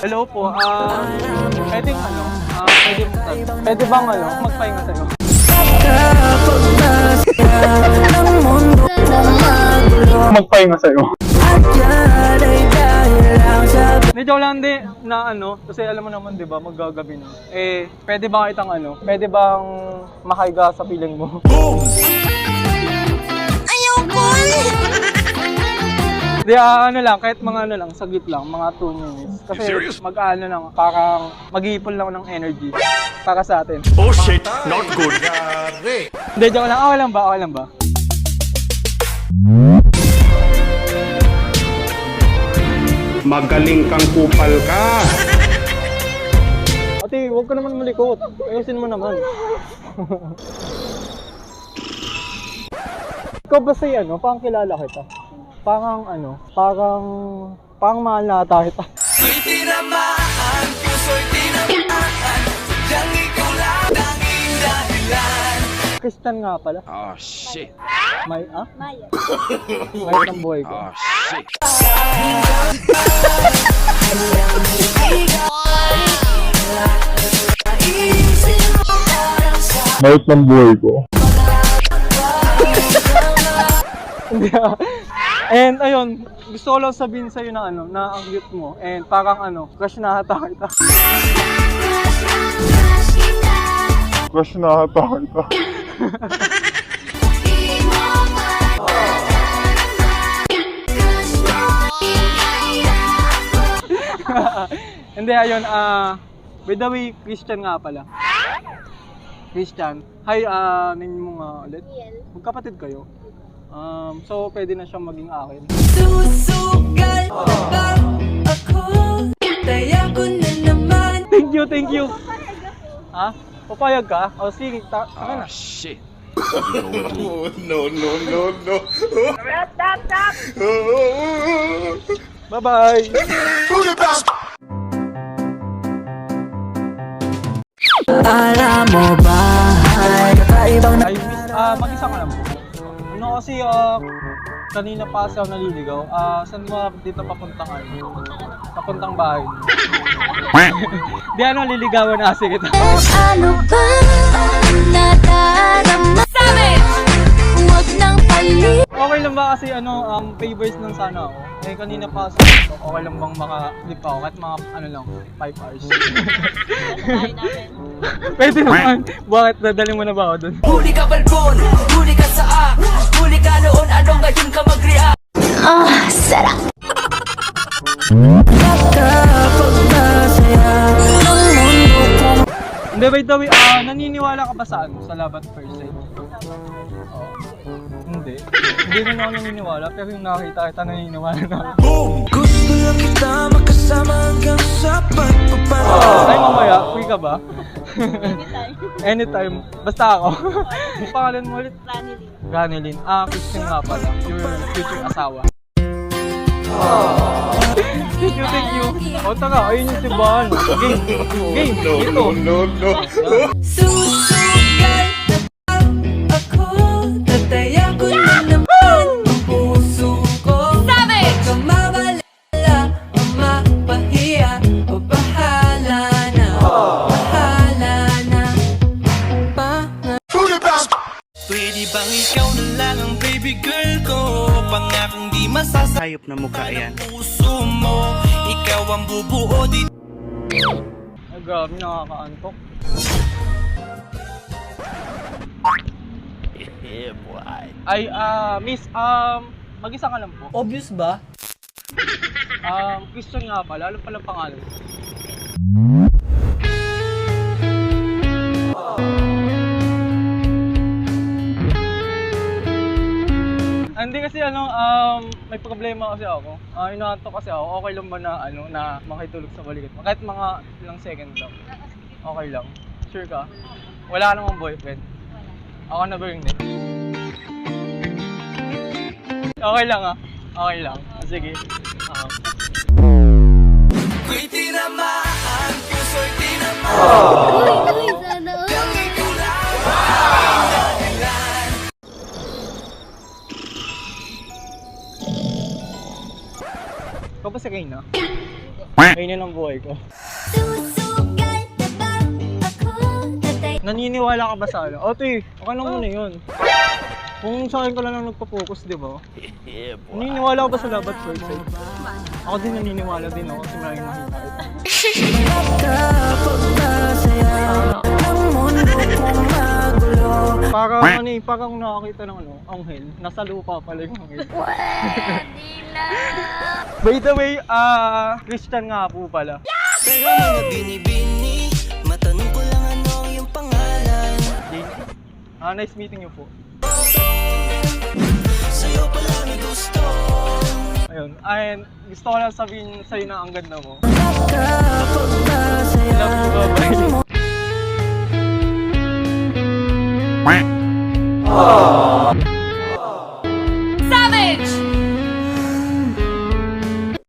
Hello po, pwede pwede bang magpahinga sa'yo? Magpahinga sa'yo. Medyo lang din na kasi alam mo naman 'di ba, maggagabi na. Pwede ba kitang pwede bang makahiga sa piling mo? Boom! Ayaw ko! Di lang, kahit mga lang, saglit lang, mga 2 minutes. Kasi lang, parang mag-iipon lang ng energy para sa atin. Oh shit, not good. Hindi, joke lang. Okay lang ba? Okay lang ba? Magaling kang kupal ka. Ate, huwag ka naman malikot. Ayusin mo naman. Ikaw ba si parang kilala kita? Parang parang mahal na ata kita. Tinamaan, puso'y tinamaan, sadyang ikaw lang tanging dahilan. Christian nga pala. Oh shit. Maya? Maya. Maya ng buhay ko. Oh shit. Maya ng buhay ko. And ayun, gusto ko lang sabihin sa'yo na na ang cute mo. And parang crush na hata kita. Crush na hata kita. Hindi, ayun, by the way, Christian nga pala. Christian, hi, name mo nga ulit? Magkapatid kayo? So, pwede na siyang maging akin. Susugal ba ako? Taya ko na naman. Thank you. Ha? Papayag ka? O sige, Oh shit. No. Tap. bye-bye! Alam mo ba ay kakaibang Ay, mag-isa ka lang po. Kasi kanina pa ako naliligaw. Saan mo dito papuntang papuntang bahay? Di liligawan na kasi kita. Ano ba nadarama? Sabi! Huwag nang palit. Okay lang ba kasi favors lang sana ako. Kanina pa kasi okay lang bang maka-flip ako kahit mga 5 hours. Pwede naman. Bakit dadalhin mo na ba ako dun? huli ka balbon, huli ka sa huli ka noon, ano ngayon ka mag-react? Sarap. Hindi, by the way, naniniwala ka ba sa love at first sight? Hindi. Hindi rin ako naniniwala, pero yung nakita kita naniniwala na ako. Gusto lang kita makasama hanggang sa pagpapala. Ay, mamaya, free ka ba? Anytime. Basta ako. Yung pangalan mo ulit? Ranilyn. Christian nga pala. Your future asawa. Thank you. O, taka, ayun yung simbahan. Game. Ito. No. Susugal ako, tataya ko na naman ang puso ko. Sabi! Huwag kang mabalala o mapahiya o bahala na. Pwede bang ikaw na lang ang baby girl ko? Pangakong di masasayop na mukha yan. Puso mo, ikaw ang bubuo dito. Ay, grabe, nakakaantok. Yeah, boy. Ay, miss, mag-isa ka lang po. Obvious ba? Christian nga pala. Alam pala pangalan. Hindi kasi may problema kasi ako. Inaantok kasi ako. Okay lang ba na na makitulog sa balikat mo? Kahit mga ilang second lang. Okay lang. Sure ka? Wala namang boyfriend. Ako na ba yung next? Okay lang Okay lang. Sige. Ko'y tinamaan, puso'y tinamaan. Uy, sana all. Yang ikaw lang ang dahilan. Ikaw ba si Kayna? Kayna ng buhay ko. Susugal na ba ako? Naniniwala ka ba sa ano? O, okay lang muna yun. Kung sa akin ka lang nagpa-focus, di ba? Yeah, boy. Naniniwala ka ba sa love at first sight? Ako din naniniwala din ako kasi maraming makita. Parang ano eh, parang nakakita ng ano, anghel. Nasa lupa pala yung anghel. Pwede na. By the way, Christian nga po pala. Pero mga binibini, matanong ko lang ano ang iyong pangalan. Jane. Nice meeting you po. Sa'yo pala may gusto. Ayun, and gusto ko lang sabihin sa'yo na ang ganda mo. Kapag masaya, Love you, bye-bye. Quack.